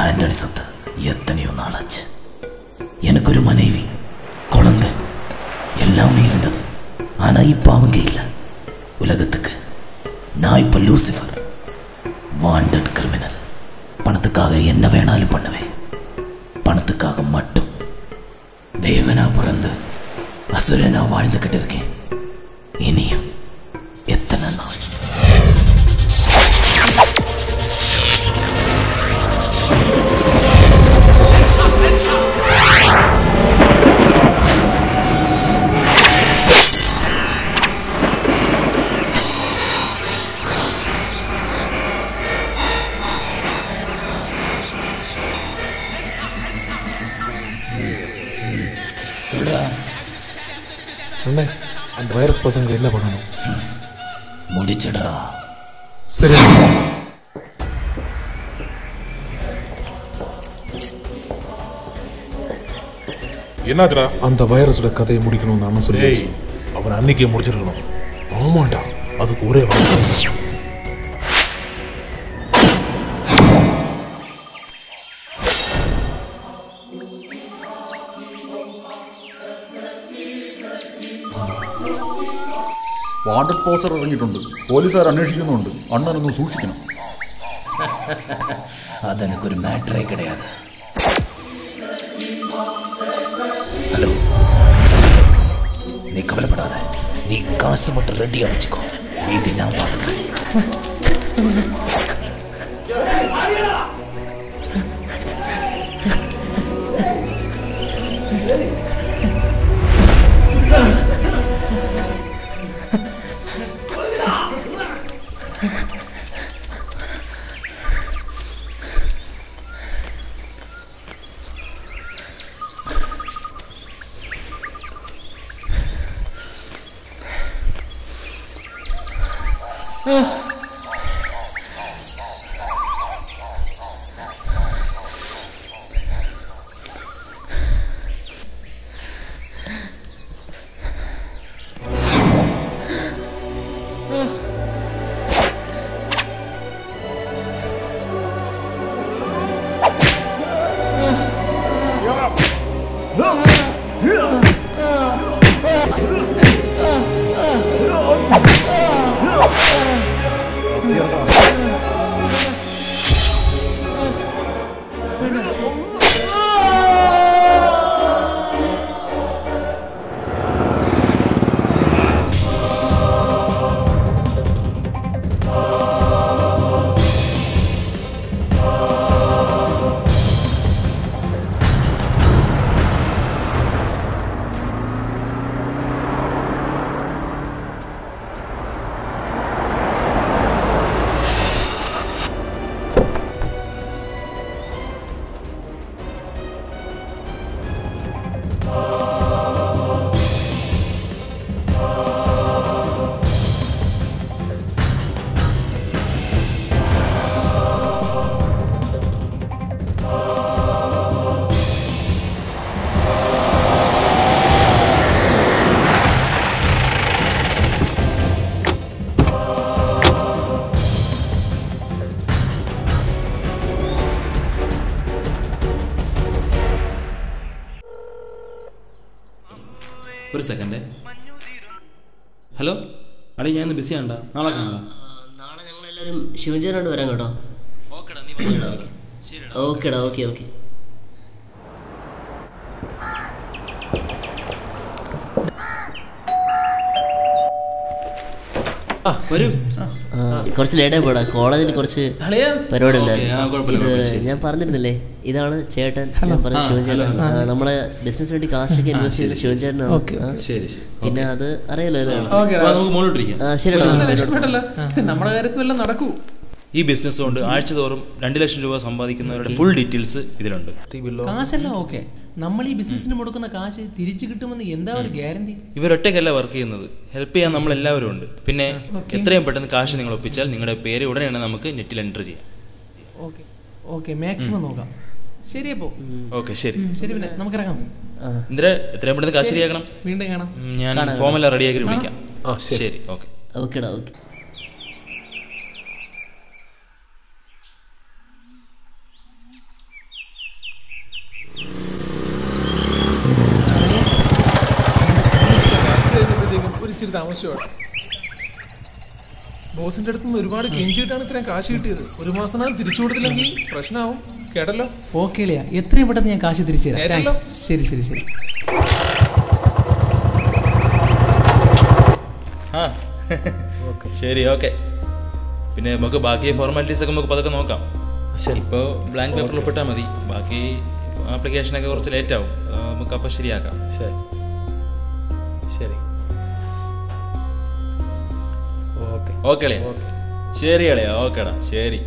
ஆண்டனி சத்து எத்தனையோ நாளாச்சு. எனக்கு ஒரு மனைவி, குழந்தை எல்லாமே இருந்தது. ஆனா இப்ப அவங்க இல்லை உலகத்துக்கு. நான் இப்ப லூசிஃபர், வாண்டட் கிரிமினல். பணத்துக்காக என்ன வேணாலும் பண்ணுவேன். பணத்துக்காக மட்டும். தேவனா பிறந்து அசுரனா வாழ்ந்துகிட்டு இருக்கேன். இனியும் எத்தனை நாள்? சொல்றா அண்ணே, அந்த வைரஸ் பசங்களை என்ன பண்ணணும்? முடிச்சிடா. சரி. என்னாச்சுடா? அந்த வைரஸோட கதையை முடிக்கணும்னு அண்ணன் சொல்லி அவன் அன்னைக்கே முடிச்சிருக்கணும். ஆமாண்டா, அதுக்கு ஒரே വാണ്ടഡ് പോസ്റ്റർ ഇറങ്ങിയിട്ടുണ്ട്. പോലീസുകാർ അന്വേഷിക്കുന്നുണ്ട്. അണ്ണനൊന്ന് സൂക്ഷിക്കണം. അതെനിക്കൊരു മാറ്ററേ കിടയാതെ. ഹലോ, നീ കവലപ്പെടാതെ നീ കാശ് மட்டும் ரெடியா வச்சுக்கோ. இது நான் பார்த்துக்கிறேன். ഒരു സെക്കൻഡ്. ഹലോ, അടേ ഞാൻ ഇന്ന് ബിസിയാണ്ടാ. നാളെ കാണാം. നാളെ ഞങ്ങളെല്ലാവരും ശിവഞ്ചേനോട് വരാം കേട്ടോ. ഓക്കേടാ. ഓക്കെ. കുറച്ച് ലേറ്റായി പോടാ. കോളേജിൽ കുറച്ച് പരിപാടി ഉണ്ടായിരുന്നു. ഞാൻ പറഞ്ഞിരുന്നില്ലേ, ഇതാണ് ചേട്ടൻ. ഞാൻ പറഞ്ഞ ശിവൻചേട്ടൻ. നമ്മളെ ബിസിനസ് വേണ്ടി കാശൊക്കെ ഇൻവെസ്റ്റ് ചെയ്ത് ശിവൻചേട്ടനാണ്. പിന്നെ അത് അറിയാലോ. ശരിടാ, നമ്മുടെ കാര്യത്തിൽ വല്ലതും നടക്കൂ. ഈ ബിസിനസ് കൊണ്ട് ആഴ്ച തോറും 2 ലക്ഷം രൂപ സമ്പാദിക്കുന്നവരുടെ ഫുൾ ഡീറ്റെയിൽസ് ഇതിലുണ്ട്. കാശെല്ലാം ഓക്കെ. നമ്മൾ ഈ ബിസിനസ്സിന് മുടക്കുന്ന കാശ് തിരിച്ചു കിട്ടുമെന്ന് എന്താ ഒരു ഗ്യാരണ്ടി? ഇവരൊറ്റയ്ക്കല്ല വർക്ക് ചെയ്യുന്നത്, ഹെൽപ്പ് ചെയ്യാൻ നമ്മൾ എല്ലാവരും ഉണ്ട്. പിന്നെ എത്രയും പെട്ടെന്ന് കാശ് നിങ്ങൾ ഒപ്പിച്ചാൽ നിങ്ങളുടെ പേര് ഉടനെയാണ് നമുക്ക് നെറ്റിൽ എൻ്റർ ചെയ്യാം. ഓക്കെ, മാക്സിമം നോക്കാം. ശരി, അപ്പോ ഓക്കെ. ശരി, പിന്നെ നമുക്ക് ഇറങ്ങാം. ഇന്ദ്ര, എത്രയും പെട്ടെന്ന് കാശ് ശരിയാക്കണം. വീണ്ടും കാണാം. ഞാൻ ഫോമെല്ലാം റെഡിയാക്കി വിളിക്കാം. ശരി, ഓക്കെ. ഓക്കേടാ. ഓക്കെ. ആവശ്യമാണ്. ബോസിന്റെ അടുത്ത് നിന്ന് ഒരുപാട് കെഞ്ചിയിട്ടാണ് ഇത്രയും കാശ് കിട്ടിയത്. ഒരു മാസം തിരിച്ചു കൊടുത്തില്ലെങ്കിൽ പ്രശ്നമാവും. കേട്ടല്ലോ? ഓക്കെ അളിയാ, എത്രയും പെട്ടെന്ന് ഞാൻ കാശ് തിരിച്ചു തരാം. താങ്ക്സ്. ശരി ശരി ശരി. ആ ശരി, ഓക്കെ. പിന്നെ നമുക്ക് ബാക്കി ഫോർമാലിറ്റീസ് ഒക്കെ നമുക്ക് പതൊക്കെ നോക്കാം. ഇപ്പോൾ ബ്ലാങ്ക് പേപ്പറിൽ ഒപ്പിട്ടാൽ മതി. ബാക്കി ആപ്ലിക്കേഷനൊക്കെ കുറച്ച് ലേറ്റ് ആവും. നമുക്ക് അപ്പോൾ ശരിയാക്കാം. ശരി ശരി. ഓക്കെ ഓക്കെ അളിയാ. ശരി അളിയാ. ഓക്കേടാ, ശരി.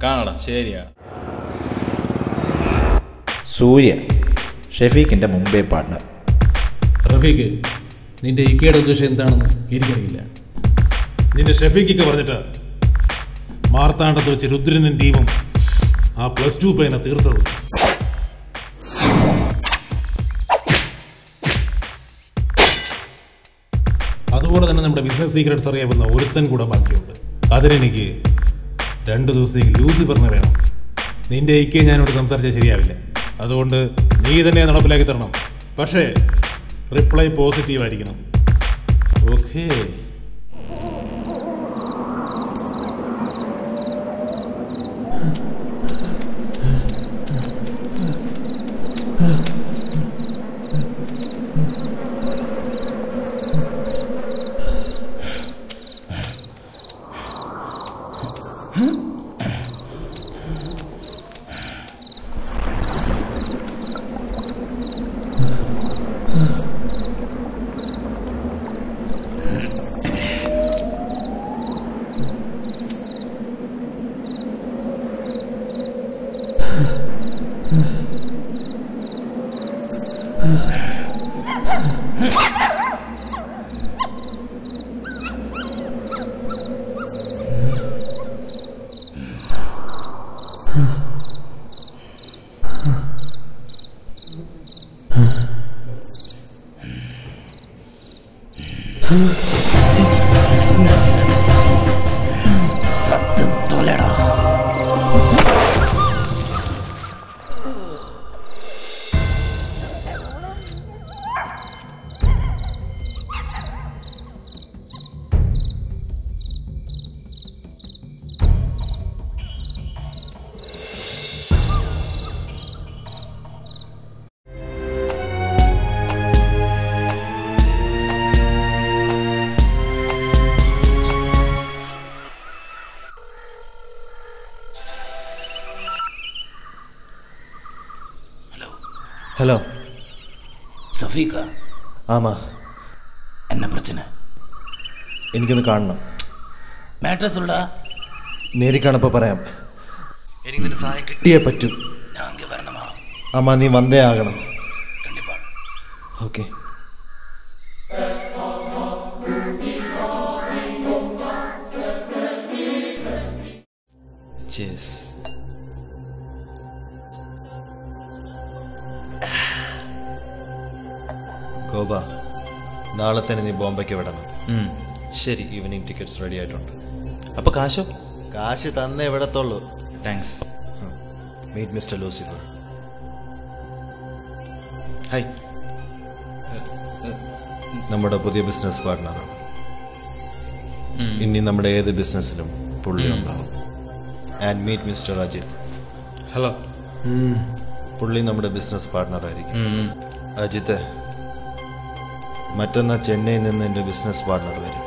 കാണാടാ. ശരിയാ. സൂര്യ, ഷെഫീഖിൻ്റെ മുംബൈ പാർട്ട്ണർ. റഫീഖ്, നിന്റെ ഇക്കയുടെ ഉദ്ദേശം എന്താണെന്ന് എനിക്കറിയില്ല. നിന്റെ ഷെഫീഖിക്ക് പറഞ്ഞിട്ട് മാർത്താണ്ഡത്ത് വെച്ച് രുദ്രനും ടീമും ആ +2 പയ്യനെ തീർത്തത്. അതുപോലെ തന്നെ നമ്മുടെ ബിസിനസ് സീക്രട്സ് അറിയാവുന്ന ഒരുത്തൻ കൂടെ ബാക്കിയുണ്ട്. അതിനെനിക്ക് 2 ദിവസത്തേക്ക് ലൂസിഫറിനെ വേണം. നിന്റെ ഇക്കയെ ഞാനോട് സംസാരിച്ചാൽ ശരിയാവില്ല. അതുകൊണ്ട് നീ തന്നെ നടപ്പിലാക്കി തരണം. പക്ഷേ റിപ്ലൈ പോസിറ്റീവ് ആയിരിക്കണം. ഓക്കേ? ஹலோ സഫീഖാ? ஆமாம். என்ன பிரச்சனை? എനിക്കൊന്ന് കാണണം. മാറ്റർ சொல்டா. നേരി കാണപ്പോൾ പറയാം. എനിക്ക് നിന്റെ സഹായം കിട്ടിയേ പറ്റൂ. ഞാൻ അങ്ങ് വരണമാ? ആമാ, നീ വന്നേ ആകണം. കണ്ടിപ്പാ. ഓക്കെ. Cheers. ഗോപ, നാളെ തന്നെ നീ ബോംബെക്ക് വിടണം. ശരി. ഈവനിങ് ടിക്കറ്റ്സ് റെഡി ആയിട്ടുണ്ട്. അപ്പോൾ കാശോ? കാശ് തന്നേ വിടത്തുള്ളൂ. Thanks. Meet mister Lucifer. Hi. നമ്മുടെ പുതിയ ബിസിനസ് പാർട്ട്ണറാണ്. ഇനി നമ്മുടെ ഏത് ബിസിനസ്സിലും പുള്ളി ഉണ്ടാവും. And meet mister Ajith. Hello. പുള്ളി നമ്മുടെ ബിസിനസ് പാർട്ട്ണറായിരിക്കും. അജിത്ത്, മറ്റന്നാൾ ചെന്നൈയിൽ നിന്ന് എൻ്റെ ബിസിനസ് പാർട്ട്ണർ വരും.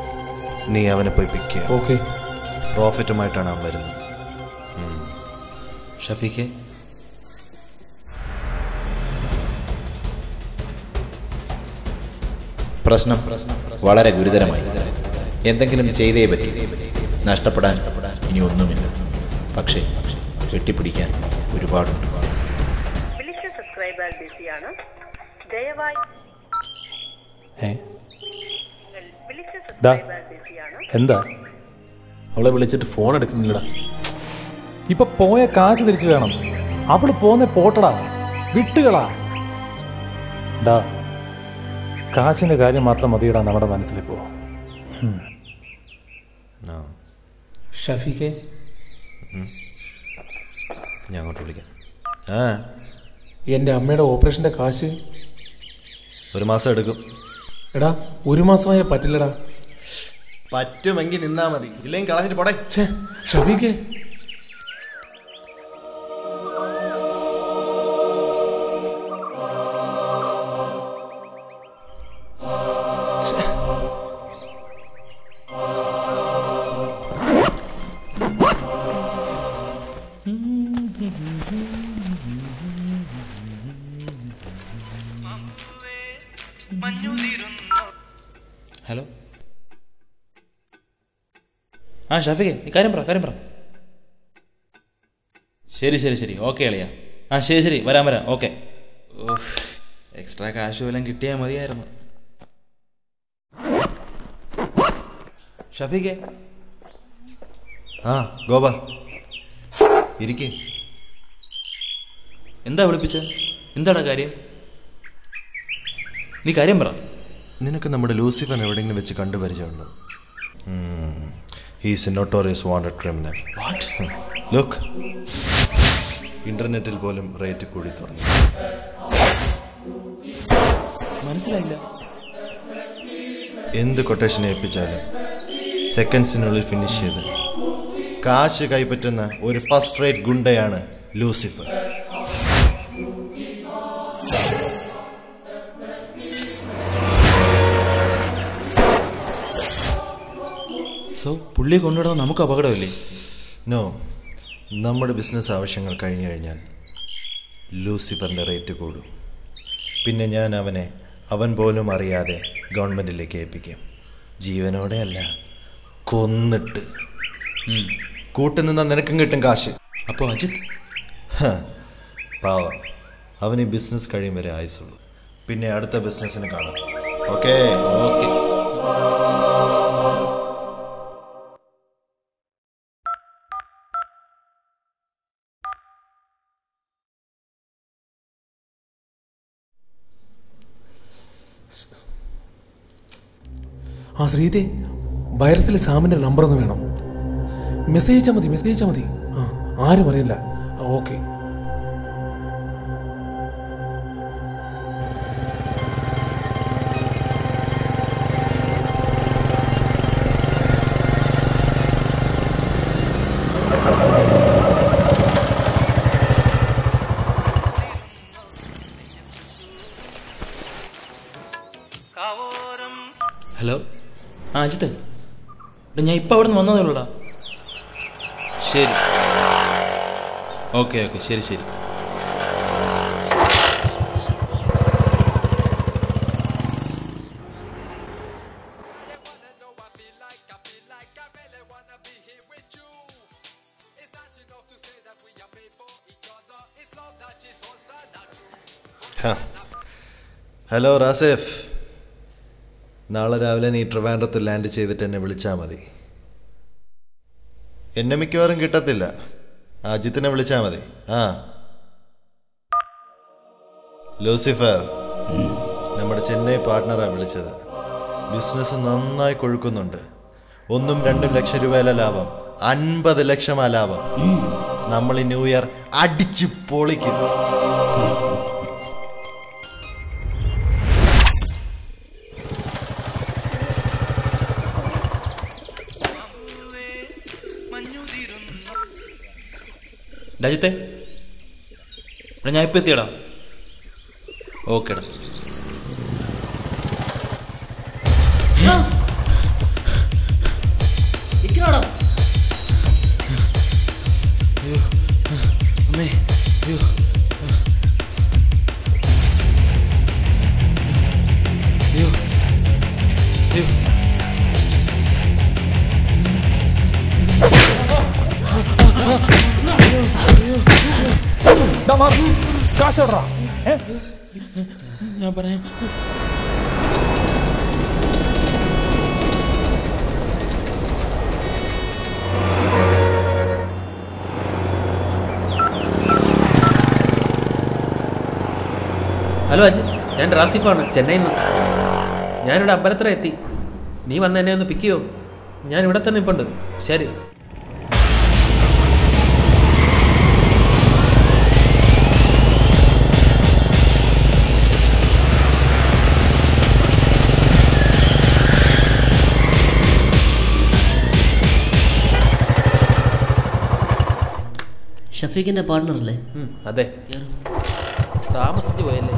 നീ അവനെ പോയി പിക്ക് ചെയ്യാം. ഓക്കെ. പ്രോഫിറ്റുമായിട്ടാണ് അവൻ വരുന്നത്. ഷഫീഖെ, പ്രശ്നം വളരെ ഗുരുതരമായി. എന്തെങ്കിലും ചെയ്തേ പറ്റൂ. നഷ്ടപ്പെടാൻ ഇനി ഒന്നുമില്ല. പക്ഷേ വെട്ടിപ്പിടിക്കാൻ ഒരുപാടുണ്ട്. എന്താ അവളെ വിളിച്ചിട്ട് ഫോൺ എടുക്കുന്നില്ലടാ? ഇപ്പൊ പോയ കാശ് തിരിച്ചു വേണം. അവള് പോന്നെ പോട്ടടാ, വിട്ടുകളാ. ഡാ, കാശിന്റെ കാര്യം മാത്രം മതിയിടാ നമ്മുടെ മനസ്സിലിപ്പോ. ഷഫീഖെ, ഞാൻ അങ്ങോട്ട് വിളിക്കാം. എൻ്റെ അമ്മയുടെ ഓപ്പറേഷൻ്റെ കാശ് 1 മാസം എടുക്കും. എടാ, 1 മാസമായ പറ്റില്ലടാ. പറ്റുമെങ്കിൽ നിന്നാ മതി, ഇല്ലെങ്കിൽ കളഞ്ഞിട്ട് പോടെ. ഷബീഖേ, ഹലോ. ആ ഷാഫിഖേ, നീ കാര്യം പറ. ശരി ഓക്കെ അളിയാ. ആ ശരി വരാം ഓക്കെ. എക്സ്ട്രാ കാശ് വല്ലതും കിട്ടിയാൽ മതിയായിരുന്നു. ഷാഫിഖേ. ആ ഗോപ ഇരിക്കേ. എന്താ വിളിപ്പിച്ച? എന്താടാ കാര്യം? നീ കാര്യം പറ. നിനക്ക് നമ്മുടെ ലൂസിഫർ എവിടെയെങ്കിലും വെച്ച് കണ്ടുപരിചയമുണ്ടോ? He's a notorious wanted criminal. Look, ഇന്റർനെറ്റിൽ പോലും റേറ്റ് കൂടി തുടങ്ങി. മനസ്സിലായില്ല. എന്ത് കൊട്ടേഷൻ ഏൽപ്പിച്ചാലും സെക്കൻഡ്സിനുള്ളിൽ ഫിനിഷ് ചെയ്ത് കാശ് കൈപ്പറ്റുന്ന ഒരു ഫസ്റ്റ് റേറ്റ് ഗുണ്ടയാണ് ലൂസിഫർ. സോ പുള്ളി കൊണ്ടുവിടുന്ന നമുക്ക് അപകടമല്ലേ? നോ, നമ്മുടെ ബിസിനസ് ആവശ്യങ്ങൾ കഴിഞ്ഞു കഴിഞ്ഞാൽ ലൂസിഫറിൻ്റെ റേറ്റ് കൂടും. പിന്നെ ഞാൻ അവനെ അവൻ പോലും അറിയാതെ ഗവൺമെൻറ്റിലേക്ക് ഏൽപ്പിക്കും. ജീവനോടെ അല്ല, കൊന്നിട്ട്. കൂട്ടുനിന്ന നിനക്കും കിട്ടും കാശ്. അപ്പോൾ അജിത്ത് പാവം, അവന് ബിസിനസ് കഴിയും വരെ ആയുസുള്ളൂ. പിന്നെ അടുത്ത ബിസിനസ്സിന് കാണാം. ഓക്കെ. ആ ശ്രീതേ, വൈറസിൽ സാമിൻ്റെ നമ്പർ ഒന്ന് വേണം. മെസ്സേജ് അയച്ചാൽ മതി. ആ, ആരും അറിയില്ല. ഓക്കെ. ഹലോ. ആ അജിത്ത്, ഞാൻ ഇപ്പം അവിടെ നിന്ന് വന്നതേ ഉള്ളൂടാ. ശരി ഓക്കെ ശരി. ഹലോ റാസിഫ്, നാളെ രാവിലെ നീ ട്രിവാൻഡ്രത്ത് ലാൻഡ് ചെയ്തിട്ട് എന്നെ വിളിച്ചാൽ മതി. എന്നെ മിക്കവാറും കിട്ടത്തില്ല, അജിത്തിനെ വിളിച്ചാൽ മതി. ആ ലൂസിഫർ, നമ്മുടെ ചെന്നൈ പാർട്ട്ണറാണ് വിളിച്ചത്. ബിസിനസ് നന്നായി കൊഴുക്കുന്നുണ്ട്. 1-2 ലക്ഷം രൂപയിലെ ലാഭം, 50 ലക്ഷമാ ലാഭം. നമ്മൾ ഈ ന്യൂ ഇയർ അടിച്ചു പൊളിക്കും. രാജ്യത്തെ ഞാൻ ഇപ്പം എത്തിയടാ. ഓക്കേടാ. അമ്മേ, ഞാൻ പറയാം. ഹലോ അജിത്ത്, ഞാൻ റാസിഫാണ്, ചെന്നൈയിൽ നിന്ന്. ഞാനിവിടെ അമ്പലത്തറ എത്തി. നീ വന്ന് എന്നെ ഒന്ന് പിക്ക് ചെയ്യോ? ഞാൻ ഇവിടെ തന്നെ ഇപ്പുണ്ട്. ശരി. ഷഫീഖിന്റെ പാർട്ണർ അല്ലേ? അതെ. താമസിച്ചു പോയല്ലേ?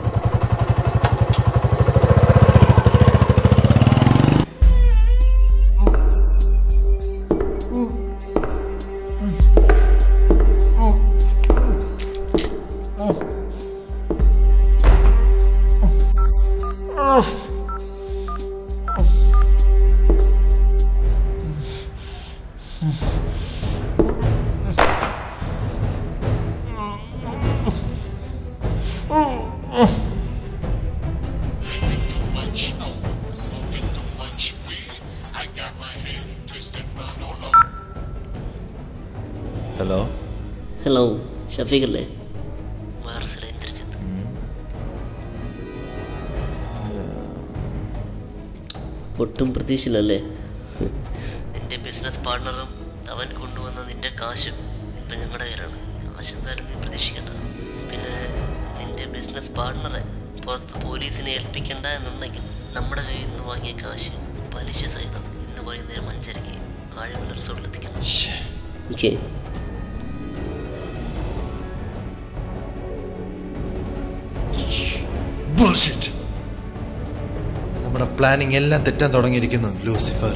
ഹലോ ഹലോ, ഷഫീഖ് അല്ലേ? വൈറസിലെ ഇന്ദ്രജിത്ത്. ഒട്ടും പ്രതീക്ഷയില്ലല്ലേ? നിന്റെ ബിസിനസ് പാർട്ണറും അവൻ കൊണ്ടുവന്ന നിന്റെ കാശും ഇപ്പം ഞങ്ങളുടെ കയ്യിലാണ്. കാശ് എന്തായാലും നീ പ്രതീക്ഷിക്കണ്ട. പിന്നെ നിന്റെ ബിസിനസ് പാർട്ണറെ പുറത്ത് പോലീസിനെ ഏൽപ്പിക്കണ്ട എന്നുണ്ടെങ്കിൽ നമ്മുടെ കയ്യിൽ നിന്ന് വാങ്ങിയ കാശ് പലിശ സഹിതം ഇന്ന് വൈകുന്നേരം 5:30 ആഴമുള്ള റിസോർട്ടിലെത്തിക്കണം. ഓക്കെ? നമ്മുടെ പ്ലാനിങ് എല്ലാം തെറ്റാൻ തുടങ്ങിയിരിക്കുന്നു ലൂസിഫർ.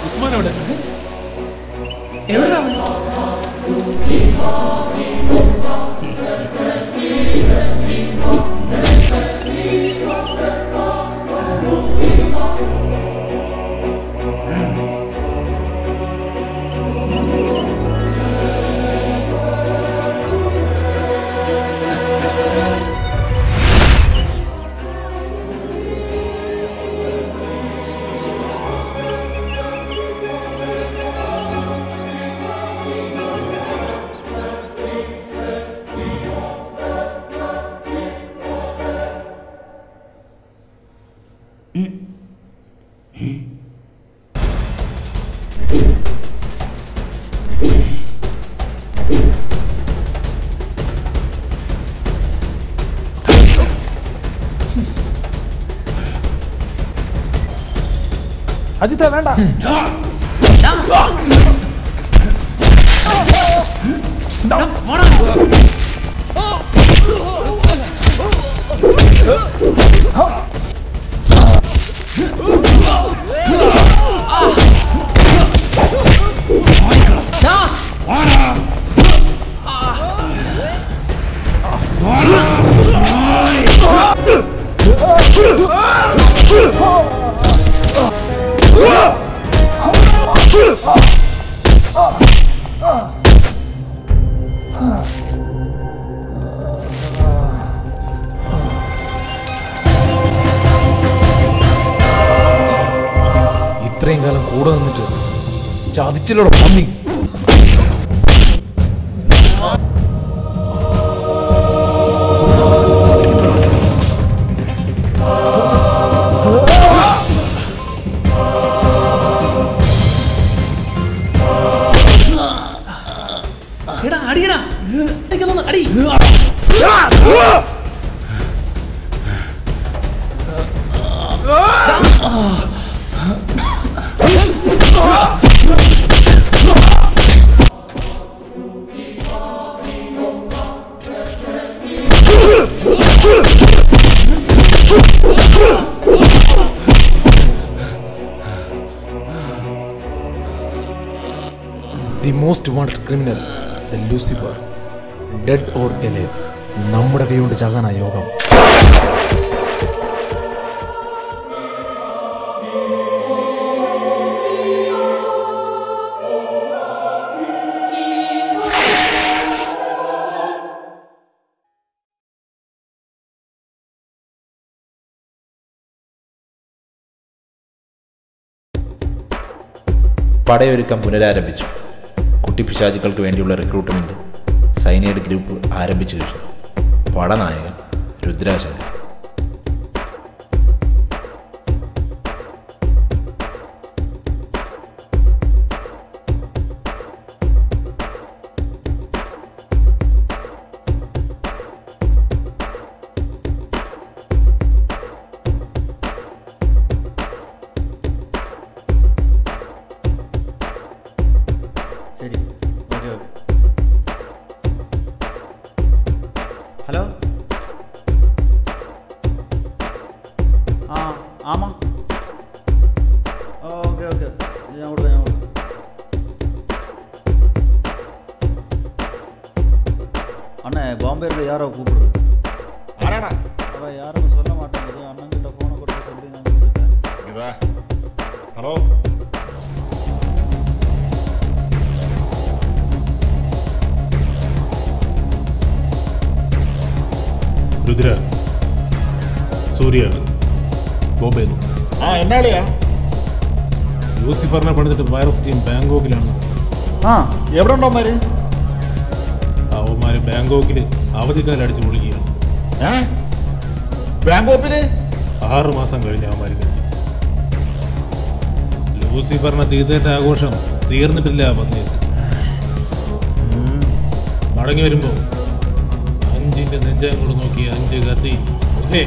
ഉസ്മാൻ അവിടെ എവിടെ അവൻ? അജിത്തെ വേണ്ട. ഇത്രയും കാലം കൂടെ നിന്നിട്ട് ചതിച്ചില്ലോടോ പന്നി. The most wanted criminal, the Lucifer, dead or alive, നമ്മുടെ കൈകൊണ്ട് ചാകാനാ യോഗം. പടയൊരുക്കം പുനരാരംഭിച്ചു. കുട്ടിപ്പിശാചുക്കൾക്ക് വേണ്ടിയുള്ള റിക്രൂട്ട്മെന്റ് സൈനൈഡ് ഗ്രൂപ്പ് ആരംഭിച്ചു കഴിഞ്ഞു. പടനായകൻ രുദ്രാചാര്യ. ശരി, ഓക്കെ ഓക്കെ. ഹലോ, ആമാ, ഓക്കെ ഓക്കെ, ഞാൻ കൊടുക്കാം. அண்ணே பாம்பேல யாரோ கூப்பிடுறது. ஆராடா அவன் யாருன்னு சொல்ல மாட்டேங்குது. அண்ணன் கிட்ட ஃபோனை கொடுத்து சொல்லி நான் கொடுத்துட்டேன். இதா ஹலோ രുദ്ര, സൂര്യാണ്, ബോംബെന്ന്. എന്നാളിയാ ലൂസിഫറിനെ പണിതിട്ട് വൈറസ് ടീം ബാങ്കോക്കിലാണ്. എവിടെ ഉണ്ടോ അവന്മാര്? അവന്മാര് ബാങ്കോക്കിൽ അവധിക്കാലം അടിച്ച് മുഴുകിയാണ്. ബാങ്കോക്കില് 6 മാസം കഴിഞ്ഞ് അവന്മാർക്ക് എത്തി. ലൂസിഫറിനെ തീർത്തേറ്റ ആഘോഷം തീർന്നിട്ടില്ല. വന്നിട്ട് മടങ്ങി വരുമ്പോ 5 നെഞ്ചാങ്കോട് നോക്കി 5 കത്തി. ഓക്കേ.